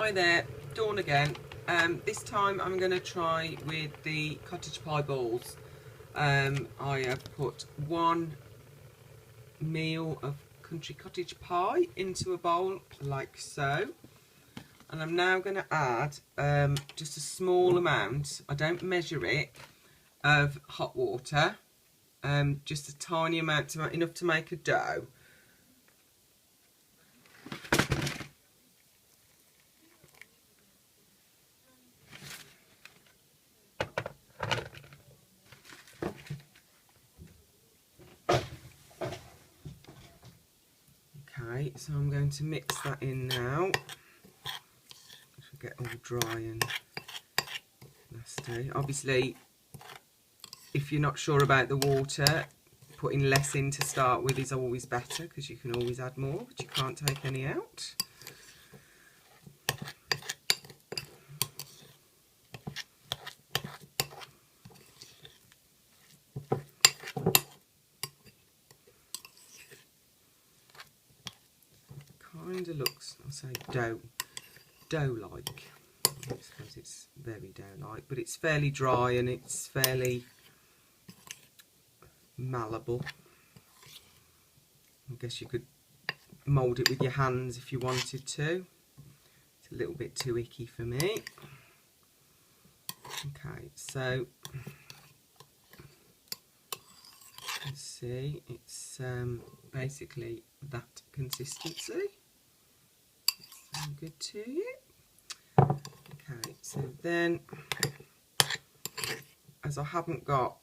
Hi there, Dawn again. This time I'm going to try with the cottage pie balls. I have put 1 meal of country cottage pie into a bowl like so, and I'm now going to add just a small amount, I don't measure it, of hot water, just a tiny amount, enough to make a dough. Okay, so I'm going to mix that in now. It should get all dry and nasty. Obviously, if you're not sure about the water, putting less in to start with is always better, because you can always add more, but you can't take any out. Kind of looks, I'll say dough-like. I suppose it's very dough-like, but it's fairly dry and it's fairly malleable. I guess you could mould it with your hands if you wanted to. It's a little bit too icky for me. Okay, so let's see, it's basically that consistency. Sound good to you? Okay, so then, as I haven't got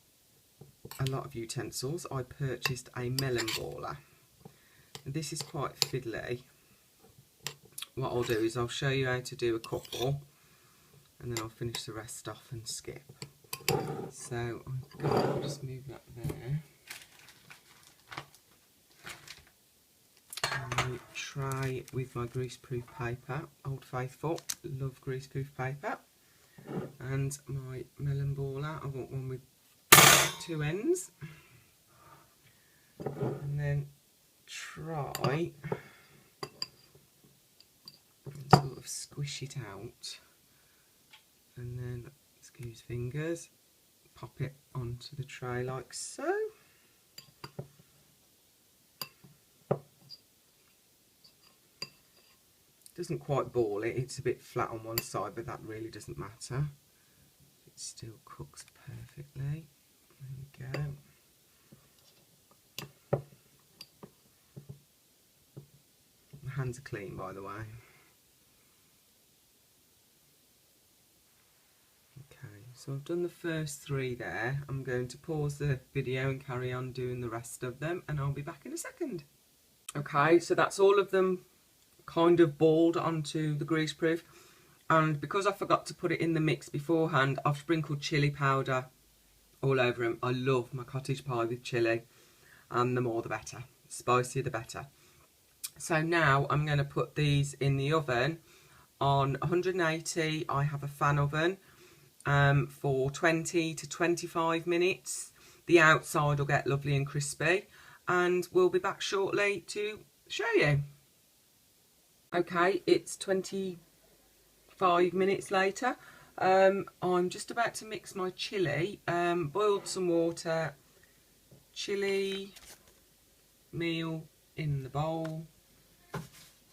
a lot of utensils, I purchased a melon baller. And this is quite fiddly. What I'll do is I'll show you how to do a couple, and then I'll finish the rest off and skip. So I'll just move that there. And tray with my greaseproof paper, Old Faithful, love greaseproof paper, and my melon baller. I want one with 2 ends, and then try and sort of squish it out, and then excuse fingers, pop it onto the tray like so. Doesn't quite ball it, it's a bit flat on one side, but that really doesn't matter. It still cooks perfectly. There we go. My hands are clean, by the way. Okay, so I've done the first 3 there. I'm going to pause the video and carry on doing the rest of them, and I'll be back in a second. Okay, so that's all of them kind of balled onto the greaseproof, and because I forgot to put it in the mix beforehand, I've sprinkled chilli powder all over them. I love my cottage pie with chilli, and the more the better, the spicier the better. So now I'm going to put these in the oven on 180. I have a fan oven for 20 to 25 minutes. The outside will get lovely and crispy, and we'll be back shortly to show you. Okay, it's 25 minutes later. I'm just about to mix my chilli. Boiled some water, chilli, meal in the bowl.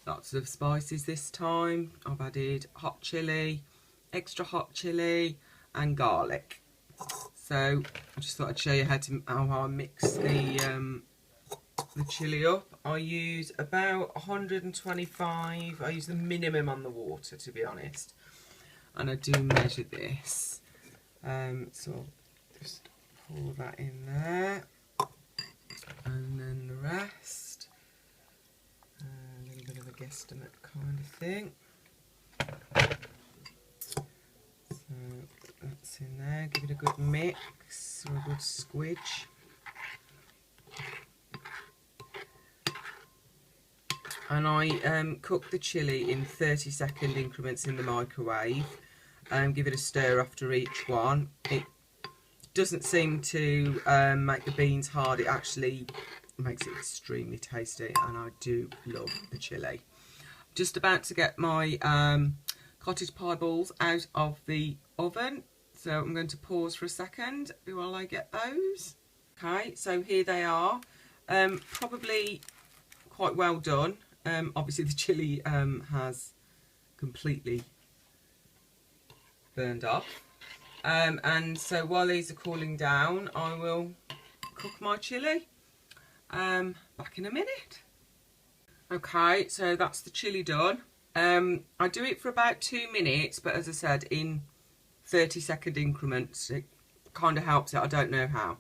Lots of spices this time. I've added hot chilli, extra hot chilli, and garlic. So I just thought I'd show you how I mix the chilli up. I use about 125. I use the minimum on the water, to be honest, and I do measure this. So I'll just pour that in there, and then the rest, a little bit of a guesstimate kind of thing. So that's in there. Give it a good mix, or a good squidge. And I cook the chilli in 30-second increments in the microwave, and give it a stir after each one. It doesn't seem to make the beans hard. It actually makes it extremely tasty, and I do love the chilli. Just about to get my cottage pie balls out of the oven. So I'm going to pause for a second while I get those. Okay, so here they are. Probably quite well done. Obviously the chilli has completely burned off. And so while these are cooling down, I will cook my chilli. Back in a minute. Okay, so that's the chilli done. I do it for about 2 minutes, but as I said, in 30-second increments. It kind of helps it, I don't know how.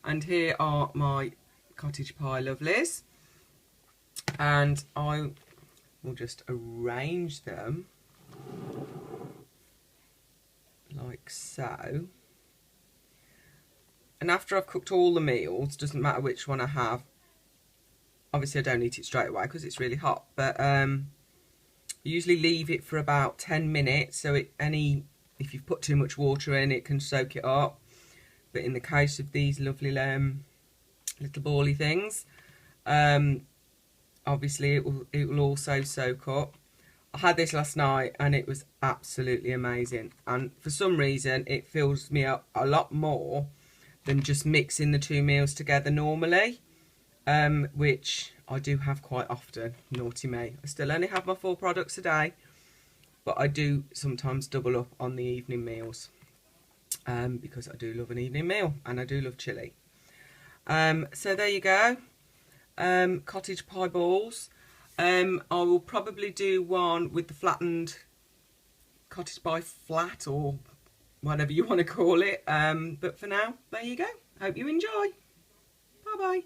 And here are my cottage pie lovelies. And I will just arrange them like so. And after I've cooked all the meals, doesn't matter which one I have, obviously I don't eat it straight away because it's really hot, but usually leave it for about 10 minutes, so if you've put too much water in, it can soak it up. But in the case of these lovely little bally things, obviously it will also soak up. I had this last night and it was absolutely amazing, and for some reason it fills me up a lot more than just mixing the 2 meals together normally, which I do have quite often. Naughty me. I still only have my 4 products a day, but I do sometimes double up on the evening meals, because I do love an evening meal and I do love chilli. So there you go, cottage pie balls. I will probably do one with the flattened cottage pie flat, or whatever you want to call it, but for now, there you go. Hope you enjoy. Bye bye.